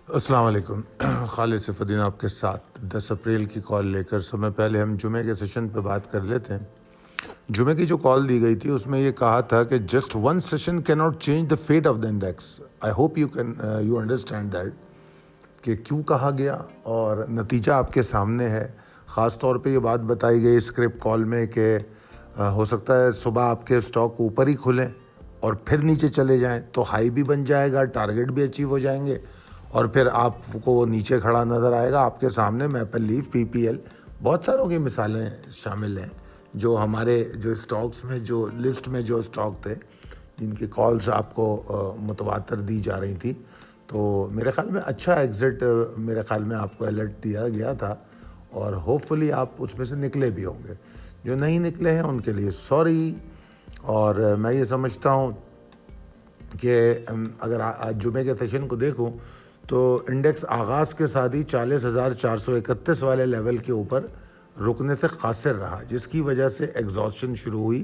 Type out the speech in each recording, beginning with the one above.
السلام علیکم. خالد صف الدین آپ کے ساتھ 10 اپریل کی کال لے کر سمے پہلے ہم جمعے کے سیشن پہ بات کر لیتے ہیں. جمعے کی جو کال دی گئی تھی اس میں یہ کہا تھا کہ جسٹ ون سیشن کی not change the fate of the index. I hope you understand that کہ کیوں کہا گیا اور نتیجہ آپ کے سامنے ہے. خاص طور پہ یہ بات بتائی گئی اسکرپٹ کال میں کہ ہو سکتا ہے صبح آپ کے اسٹاک اوپر ہی کھلیں اور پھر نیچے چلے جائیں تو ہائی بھی بن جائے گا, ٹارگیٹ بھی اچیو ہو جائیں گے اور پھر آپ کو وہ نیچے کھڑا نظر آئے گا. آپ کے سامنے میپل لیف, پی پی ایل, بہت ساروں کی مثالیں شامل ہیں جو ہمارے جو اسٹاکس میں جو لسٹ میں جو اسٹاک تھے جن کی کالز آپ کو متواتر دی جا رہی تھی. تو میرے خیال میں اچھا ایگزٹ میرے خیال میں آپ کو الرٹ دیا گیا تھا اور ہوپ فلی آپ اس میں سے نکلے بھی ہوں گے. جو نہیں نکلے ہیں ان کے لیے سوری. اور میں یہ سمجھتا ہوں کہ اگر آج جمعے کے سیشن کو دیکھوں تو انڈیکس آغاز کے ساتھ ہی 40,431 والے لیول کے اوپر رکنے سے قاصر رہا, جس کی وجہ سے ایگزاسشن شروع ہوئی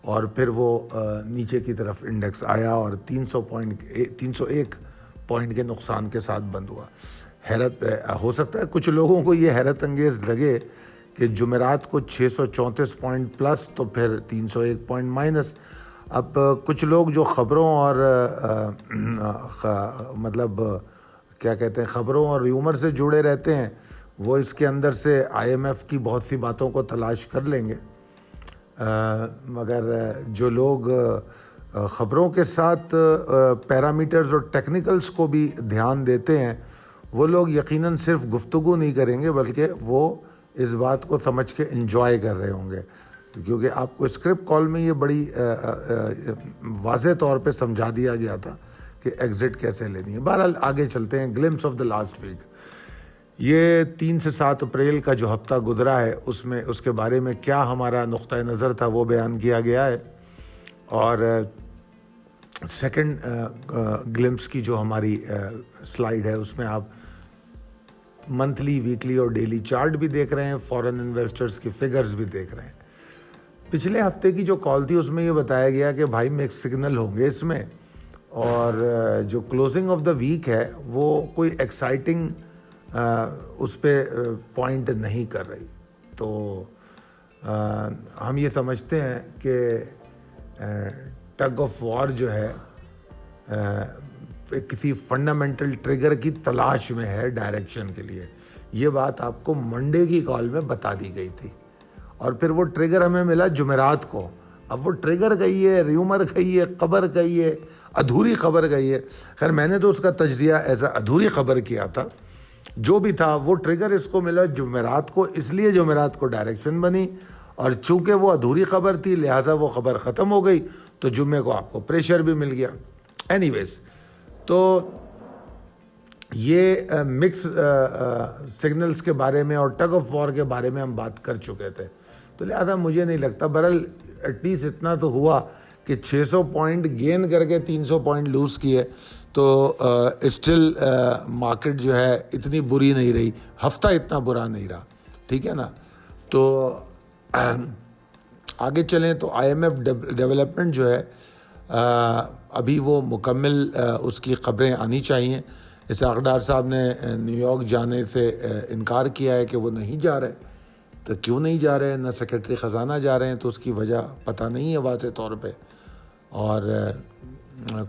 اور پھر وہ نیچے کی طرف انڈیکس آیا اور 301 پوائنٹ کے نقصان کے ساتھ بند ہوا. حیرت ہو سکتا ہے کچھ لوگوں کو یہ حیرت انگیز لگے کہ جمعرات کو 634 پوائنٹ پلس تو پھر 301 پوائنٹ مائنس. اب کچھ لوگ جو خبروں اور مطلب کیا کہتے ہیں خبروں اور ریومر سے جڑے رہتے ہیں وہ اس کے اندر سے آئی ایم ایف کی بہت سی باتوں کو تلاش کر لیں گے, مگر جو لوگ خبروں کے ساتھ پیرامیٹرز اور ٹیکنیکلز کو بھی دھیان دیتے ہیں وہ لوگ یقیناً صرف گفتگو نہیں کریں گے بلکہ وہ اس بات کو سمجھ کے انجوائے کر رہے ہوں گے, کیونکہ آپ کو اسکرپٹ کال میں یہ بڑی واضح طور پہ سمجھا دیا گیا تھا کہ ایگزٹ کیسے لینی ہے. بہرحال آگے چلتے ہیں. Glimpse of the last week, یہ 3 سے 7 اپریل کا جو ہفتہ گزرا ہے اس میں اس کے بارے میں کیا ہمارا نقطۂ نظر تھا وہ بیان کیا گیا ہے. اور سیکنڈ گلمپس کی جو ہماری سلائیڈ ہے اس میں آپ منتھلی, ویکلی اور ڈیلی چارٹ بھی دیکھ رہے ہیں, فورن انویسٹرز کی فگرز بھی دیکھ رہے ہیں. پچھلے ہفتے کی جو کال تھی اس میں یہ بتایا گیا کہ بھائی مکس سگنل ہوں گے اس میں, اور جو کلوزنگ آف دا ویک ہے وہ کوئی ایکسائٹنگ اس پہ پوائنٹ نہیں کر رہی. تو ہم یہ سمجھتے ہیں کہ ٹگ آف وار جو ہے کسی فنڈامنٹل ٹریگر کی تلاش میں ہے ڈائریکشن کے لیے. یہ بات آپ کو منڈے کی کال میں بتا دی گئی تھی اور پھر وہ ٹریگر ہمیں ملا جمعرات کو. اب وہ ٹریگر گئی ہے, ریومر گئی ہے, خبر گئی ہے, ادھوری خبر گئی ہے. خیر میں نے تو اس کا تجزیہ ایسا ادھوری خبر کیا تھا. جو بھی تھا وہ ٹریگر اس کو ملا جمعرات کو, اس لیے جمعرات کو ڈائریکشن بنی اور چونکہ وہ ادھوری خبر تھی لہٰذا وہ خبر ختم ہو گئی تو جمعے کو آپ کو پریشر بھی مل گیا. اینی ویز تو یہ مکس سگنلز کے بارے میں اور ٹگ آف وار کے بارے میں ہم بات کر چکے تھے تو لہٰذا مجھے نہیں لگتا. بہرحال ایٹ لیسٹ اتنا تو ہوا کہ 600 پوائنٹ گین کر کے 300 پوائنٹ لوز کیے تو اسٹل مارکیٹ جو ہے اتنی بری نہیں رہی, ہفتہ اتنا برا نہیں رہا, ٹھیک ہے نا. تو آگے چلیں تو آئی ایم ایف ڈیولپمنٹ جو ہے ابھی وہ مکمل اس کی خبریں آنی چاہیے. اسحاق ڈار صاحب نے نیو یارک جانے سے انکار کیا ہے کہ وہ نہیں جا رہے. تو کیوں نہیں جا رہے, نہ سیکرٹری خزانہ جا رہے ہیں تو اس کی وجہ پتہ نہیں ہے واضح طور پہ, اور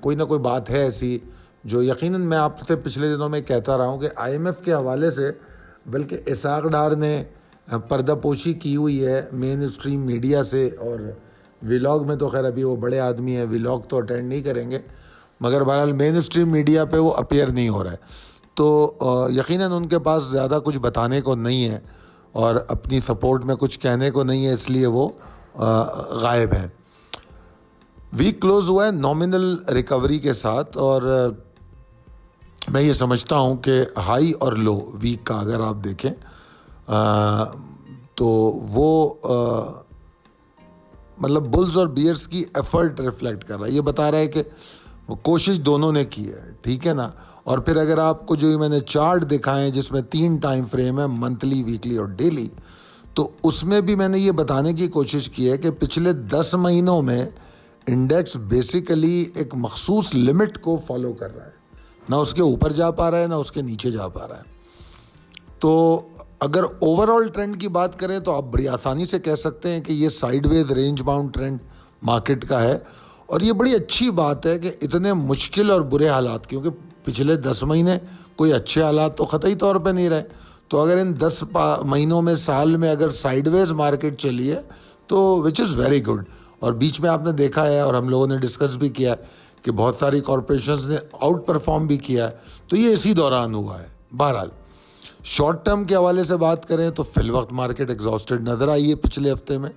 کوئی نہ کوئی بات ہے ایسی جو یقیناً میں آپ سے پچھلے دنوں میں کہتا رہا ہوں کہ آئی ایم ایف کے حوالے سے بلکہ اسحاق ڈار نے پردہ پوشی کی ہوئی ہے مین اسٹریم میڈیا سے, اور ولاگ میں تو خیر ابھی وہ بڑے آدمی ہیں, ولاگ تو اٹینڈ نہیں کریں گے, مگر بہرحال مین اسٹریم میڈیا پہ وہ اپیئر نہیں ہو رہا ہے. تو یقیناً ان کے پاس زیادہ کچھ بتانے کو نہیں ہے اور اپنی سپورٹ میں کچھ کہنے کو نہیں ہے, اس لیے وہ غائب ہیں. ویک کلوز ہوا ہے نامنل ریکوری کے ساتھ, اور میں یہ سمجھتا ہوں کہ ہائی اور لو ویک کا اگر آپ دیکھیں تو وہ مطلب بلز اور بیئرز کی ایفرٹ ریفلیکٹ کر رہا ہے. یہ بتا رہا ہے کہ وہ کوشش دونوں نے کی ہے, ٹھیک ہے نا. اور پھر اگر آپ کو جو میں نے چارٹ دکھائے ہیں جس میں 3 ٹائم فریم ہے, منتھلی, ویکلی اور ڈیلی, تو اس میں بھی میں نے یہ بتانے کی کوشش کی ہے کہ پچھلے 10 مہینوں میں انڈیکس بیسیکلی ایک مخصوص لمٹ کو فالو کر رہا ہے. نہ اس کے اوپر جا پا رہا ہے نہ اس کے نیچے جا پا رہا ہے. تو اگر اوور آل ٹرینڈ کی بات کریں تو آپ بڑی آسانی سے کہہ سکتے ہیں کہ یہ سائیڈ ویز رینج باؤنڈ ٹرینڈ مارکیٹ کا ہے. اور یہ بڑی اچھی بات ہے کہ اتنے مشکل اور برے حالات, کیونکہ پچھلے 10 مہینے کوئی اچھے حالات تو قطعی طور پہ نہیں رہے, تو اگر ان 10 مہینوں میں, سال میں اگر سائیڈ ویز مارکیٹ چلی ہے تو وچ از ویری گڈ. اور بیچ میں آپ نے دیکھا ہے اور ہم لوگوں نے ڈسکس بھی کیا ہے کہ بہت ساری کارپوریشنز نے آؤٹ پرفارم بھی کیا ہے, تو یہ اسی دوران ہوا ہے. بہرحال شارٹ ٹرم کے حوالے سے بات کریں تو فی الوقت مارکیٹ ایگزاسٹڈ نظر آئی ہے پچھلے ہفتے میں,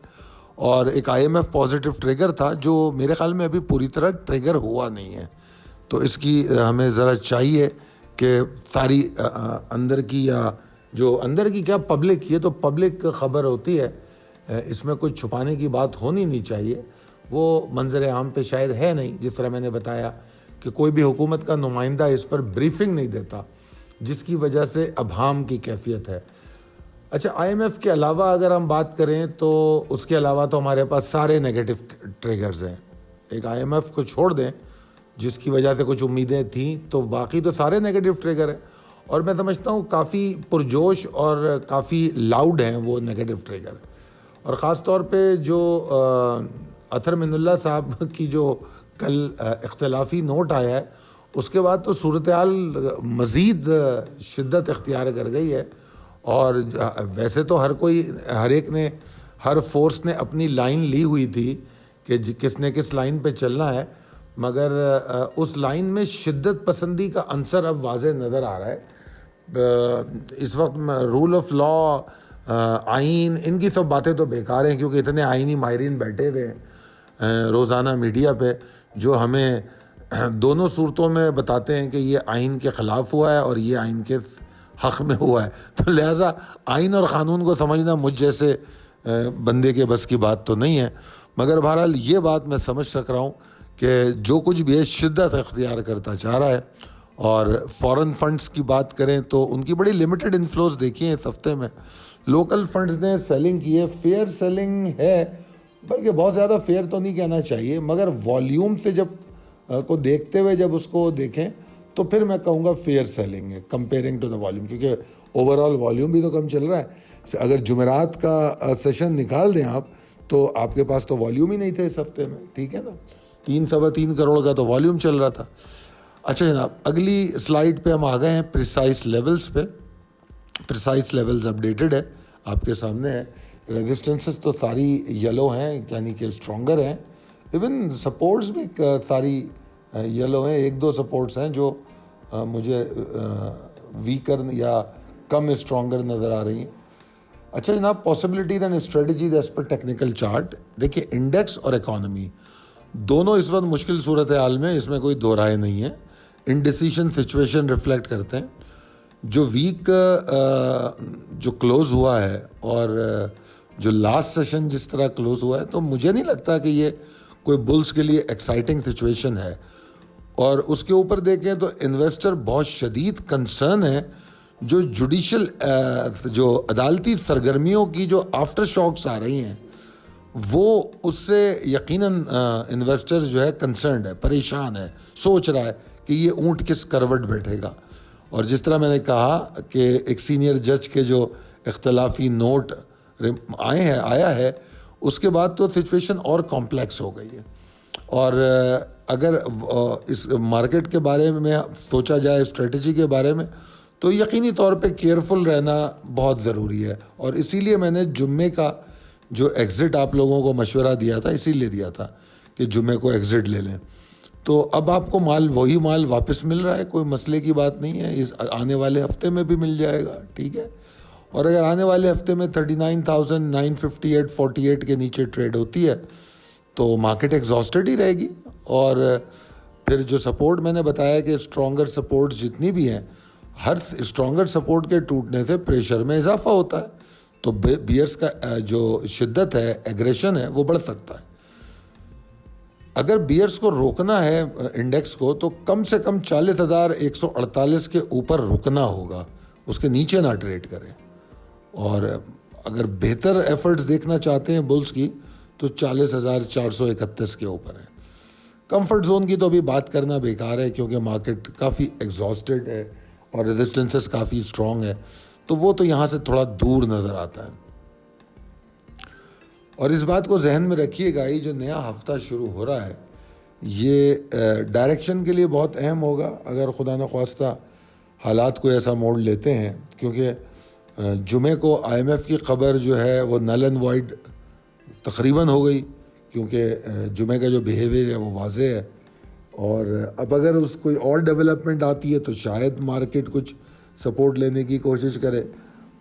اور ایک I M F positive trigger تھا جو میرے خیال میں ابھی پوری طرح ٹریگر ہوا نہیں ہے. تو اس کی ہمیں ذرا چاہیے کہ ساری اندر کی, یا جو اندر کی کیا پبلک, یہ تو پبلک خبر ہوتی ہے, اس میں کوئی چھپانے کی بات ہونی نہیں چاہیے. وہ منظر عام پہ شاید ہے نہیں, جس طرح میں نے بتایا کہ کوئی بھی حکومت کا نمائندہ اس پر بریفنگ نہیں دیتا, جس کی وجہ سے ابہام کی کیفیت ہے. اچھا, آئی ایم ایف کے علاوہ اگر ہم بات کریں تو اس کے علاوہ تو ہمارے پاس سارے نیگیٹو ٹریگرز ہیں. ایک آئی ایم ایف کو چھوڑ دیں جس کی وجہ سے کچھ امیدیں تھیں, تو باقی تو سارے نیگیٹو ٹریگر ہیں. اور میں سمجھتا ہوں کافی پرجوش اور کافی لاؤڈ ہیں وہ نیگیٹو ٹریگر. اور خاص طور پہ جو اطہر من اللہ صاحب کی جو کل اختلافی نوٹ آیا ہے, اس کے بعد تو صورتحال مزید شدت اختیار کر گئی ہے. اور ویسے تو ہر ایک نے, ہر فورس نے اپنی لائن لی ہوئی تھی کہ کس نے کس لائن پہ چلنا ہے, مگر اس لائن میں شدت پسندی کا عنصر اب واضح نظر آ رہا ہے. اس وقت رول آف لا, آئین, ان کی سب باتیں تو بیکار ہیں, کیونکہ اتنے آئینی ماہرین بیٹھے ہوئے ہیں روزانہ میڈیا پہ جو ہمیں دونوں صورتوں میں بتاتے ہیں کہ یہ آئین کے خلاف ہوا ہے اور یہ آئین کے حق میں ہوا ہے. تو لہٰذا آئین اور قانون کو سمجھنا مجھ جیسے بندے کے بس کی بات تو نہیں ہے. مگر بہرحال یہ بات میں سمجھ سک رہا ہوں کہ جو کچھ بھی ہے شدت اختیار کرتا چاہ رہا ہے. اور فورن فنڈز کی بات کریں تو ان کی بڑی لمیٹڈ انفلوز دیکھی ہیں اس ہفتے میں. لوکل فنڈز نے سیلنگ کی ہے, فیئر سیلنگ ہے, بلکہ بہت زیادہ فیئر تو نہیں کہنا چاہیے, مگر والیوم سے جب کو دیکھتے ہوئے جب اس کو دیکھیں تو پھر میں کہوں گا فیئر سیلنگ ہے کمپیئرنگ ٹو دا والیوم, کیونکہ اوور آل والیوم بھی تو کم چل رہا ہے. اگر جمعرات کا سیشن نکال دیں آپ تو آپ کے پاس تو والیوم ہی نہیں تھے اس ہفتے میں, ٹھیک ہے نا, 3-3.25 کروڑ کا تو والیوم چل رہا تھا. اچھا جناب, اگلی سلائیڈ پہ ہم آ گئے ہیں پریسائز لیولز پہ. پریسائز لیولز اپڈیٹڈ ہے, آپ کے سامنے ہے. ریزسٹنسز تو ساری یلو ہیں, یعنی کہ اسٹرانگر ہیں. ایون سپورٹس بھی ساری یلو ہیں. 1-2 سپورٹس ہیں جو مجھے ویکر یا کم اسٹرانگر نظر آ رہی ہیں. اچھا جناب, possibilities and strategies as per technical chart. دیکھیے, انڈیکس اور اکانومی دونوں اس وقت مشکل صورتحال میں, اس میں کوئی دو رائے نہیں ہے. انڈیسیشن سچویشن ریفلیکٹ کرتے ہیں. جو ویک جو کلوز ہوا ہے اور جو لاسٹ سیشن جس طرح کلوز ہوا ہے, تو مجھے نہیں لگتا کہ یہ کوئی بلز کے لیے ایکسائٹنگ سچویشن ہے. اور اس کے اوپر دیکھیں تو انویسٹر بہت شدید کنسرن ہے جو جوڈیشل جو عدالتی سرگرمیوں کی جو آفٹر شاکس آ رہی ہیں, وہ اس سے یقیناً انویسٹر جو ہے کنسرنڈ ہے, پریشان ہے, سوچ رہا ہے کہ یہ اونٹ کس کروٹ بیٹھے گا. اور جس طرح میں نے کہا کہ ایک سینئر جج کے جو اختلافی نوٹ آیا ہے, اس کے بعد تو سچویشن اور کمپلیکس ہو گئی ہے. اور اگر اس مارکیٹ کے بارے میں سوچا جائے, اسٹریٹجی کے بارے میں, تو یقینی طور پہ کیئرفل رہنا بہت ضروری ہے. اور اسی لیے میں نے جمعے کا جو ایگزٹ آپ لوگوں کو مشورہ دیا تھا, اسی لیے دیا تھا کہ جمعے کو ایگزٹ لے لیں. تو اب آپ کو وہی مال واپس مل رہا ہے, کوئی مسئلے کی بات نہیں ہے. اس آنے والے ہفتے میں بھی مل جائے گا, ٹھیک ہے. اور اگر آنے والے ہفتے میں 39,958.48 کے نیچے ٹریڈ ہوتی ہے تو مارکیٹ ایگزاسٹڈ ہی رہے گی. اور پھر جو سپورٹ میں نے بتایا کہ اسٹرانگر سپورٹس جتنی بھی ہیں, ہر اسٹرانگر سپورٹ کے ٹوٹنے سے پریشر میں اضافہ ہوتا ہے, تو بیئرس کا جو شدت ہے, ایگریشن ہے, وہ بڑھ سکتا ہے. اگر بیئرس کو روکنا ہے انڈیکس کو, تو کم سے کم 40,148 کے اوپر رکنا ہوگا, اس کے نیچے نہ ٹریڈ کریں. اور اگر بہتر ایفرٹس دیکھنا چاہتے ہیں بلز کی, تو 40,431 کے اوپر ہے. کمفرٹ زون کی تو ابھی بات کرنا بیکار ہے کیونکہ مارکیٹ کافی ایگزاسٹڈ ہے اور ریزسٹنسز کافی اسٹرانگ ہے، تو وہ تو یہاں سے تھوڑا دور نظر آتا ہے۔ اور اس بات کو ذہن میں رکھیے گا، یہ جو نیا ہفتہ شروع ہو رہا ہے یہ ڈائریکشن کے لیے بہت اہم ہوگا اگر خدا نخواستہ حالات کو ایسا موڑ لیتے ہیں، کیونکہ جمعے کو IMF کی خبر جو ہے وہ نل اینڈ وائڈ تقریباً ہو گئی، کیونکہ جمعے کا جو بیہیویئر ہے وہ واضح ہے، اور اب اگر اس کوئی اور ڈیولپمنٹ آتی ہے تو شاید مارکیٹ کچھ سپورٹ لینے کی کوشش کرے،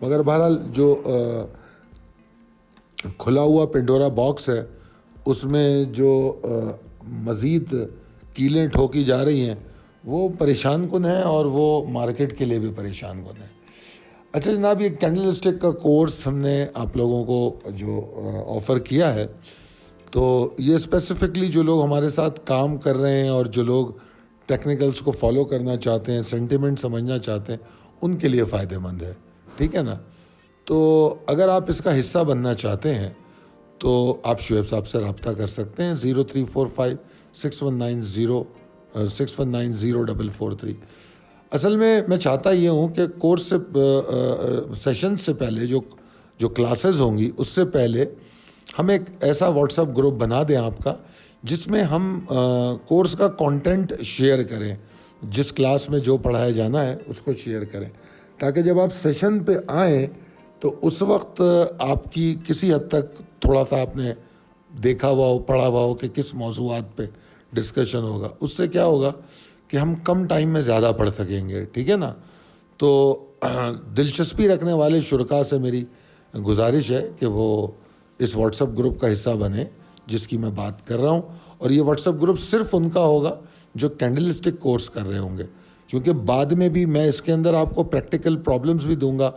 مگر بہرحال جو کھلا ہوا پنڈورا باکس ہے اس میں جو مزید کیلیں ٹھوکی جا رہی ہیں وہ پریشان کن ہے، اور وہ مارکیٹ کے لیے بھی پریشان کن ہے۔ اچھا جناب، یہ کینڈل اسٹک کا کورس ہم نے آپ لوگوں کو جو آفر کیا ہے، تو یہ اسپیسیفکلی جو لوگ ہمارے ساتھ کام کر رہے ہیں اور جو لوگ ٹیکنیکلز کو فالو کرنا چاہتے ہیں، سینٹیمنٹ سمجھنا چاہتے ہیں، ان کے لیے فائدہ مند ہے، ٹھیک ہے نا؟ تو اگر آپ اس کا حصہ بننا چاہتے ہیں تو آپ شعیب صاحب سے رابطہ کر سکتے ہیں 0345 6190 اصل میں چاہتا یہ ہوں کہ کورس سے سیشن سے پہلے جو کلاسز ہوں گی اس سے پہلے ہم ایک ایسا واٹس ایپ گروپ بنا دیں آپ کا، جس میں ہم کورس کا کانٹینٹ شیئر کریں، جس کلاس میں جو پڑھایا جانا ہے اس کو شیئر کریں، تاکہ جب آپ سیشن پہ آئیں تو اس وقت آپ کی کسی حد تک تھوڑا سا آپ نے دیکھا ہوا ہو، پڑھا ہوا ہو کہ کس موضوعات پہ ڈسکشن ہوگا۔ اس سے کیا ہوگا کہ ہم کم ٹائم میں زیادہ پڑھ سکیں گے، ٹھیک ہے نا؟ تو دلچسپی رکھنے والے شرکاء سے میری گزارش ہے کہ وہ اس واٹس ایپ گروپ کا حصہ بنے جس کی میں بات کر رہا ہوں، اور یہ واٹس ایپ گروپ صرف ان کا ہوگا جو کینڈل اسٹک کورس کر رہے ہوں گے، کیونکہ بعد میں بھی میں اس کے اندر آپ کو پریکٹیکل پرابلمس بھی دوں گا،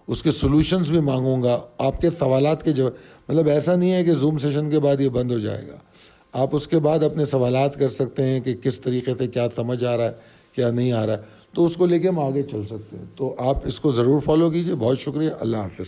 اس کے سولوشنز بھی مانگوں گا، آپ کے سوالات کے جواب، مطلب ایسا نہیں ہے کہ زوم سیشن کے بعد یہ بند ہو جائے گا، آپ اس کے بعد اپنے سوالات کر سکتے ہیں کہ کس طریقے سے کیا سمجھ آ رہا ہے، کیا نہیں آ رہا ہے، تو اس کو لے کے ہم آگے چل سکتے ہیں۔ تو آپ اس کو ضرور فالو کیجیے۔ بہت شکریہ، اللہ حافظ۔